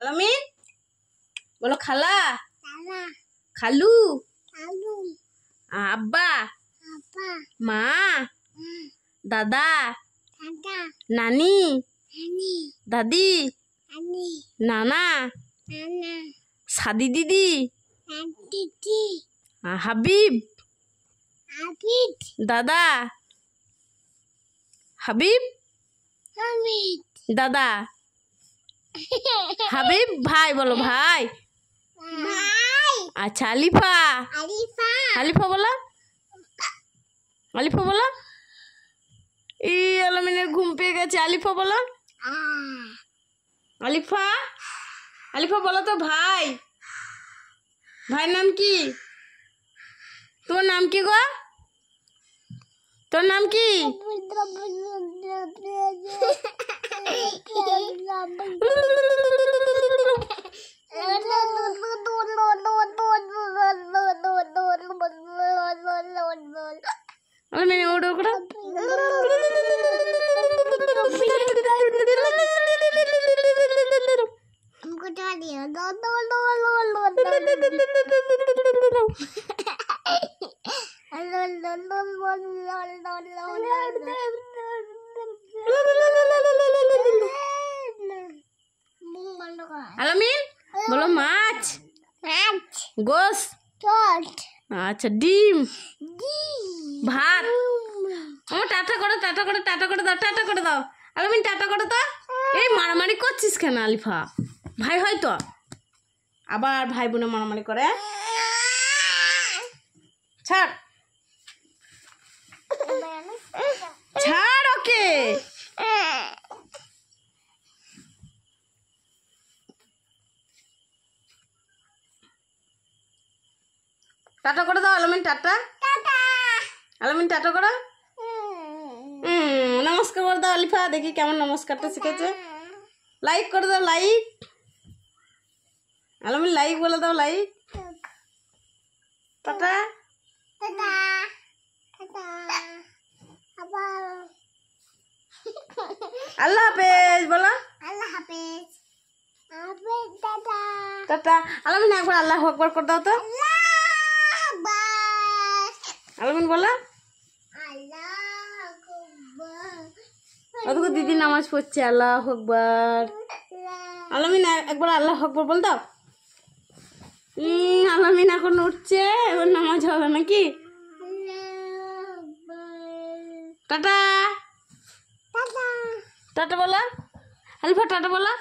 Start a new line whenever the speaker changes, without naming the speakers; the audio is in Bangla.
আলামিন বলো খালা খালু আব্বা মা দাদা নানি দাদি নানা সাদি দিদি হাবিব দাদা হাবিব দাদা হাবিব ভাই বলো ভাই আচ্ছা আলিফা আলিফা বলো আলিফা বলো আলামিনের ঘুম পেয়ে গেছে আলিফা বলো আলিফা আলিফা বলো তো ভাই ভাইয়ের নাম কি তোর নাম কি গো তোর নাম কি আলামিন ওড়ো ওড়ো আলামিন বলো মাছ গোস আচ্ছা ডিম ভাত আমার টাটা করে টাটা করে টাটা করে দাও টাটা করে দাও আলামিন টাটা করে দাও এই মারামারি করছিস কেন আলিফা ভাই হয়তো আবার ভাই বোনে মারামারি করে ছাড় ছাড় ওকে টাটা করে দাও আলামিন টাটা আলামিন টাটা করো নমস্কার করে দাও আলিফা দেখি কেমন নমস্কারটা শিখেছে লাইক করে দাও লাইক আলামিন লাইক বলে দাও লাইক টাটা আল্লাহ হাফেজ বলো টাটা আলামিন একবার আল্লাহু আকবার করে দাও তো আলামিন বলো ওদিকে দিদি নামাজ পড়ছে আল্লাহু আকবার আলামিন একবার আল্লাহু আকবার বল দাও আলামিন এখন উঠছে এবার নামাজ হবে নাকি টাটা টাটা বলো আলিফা টাটা বলো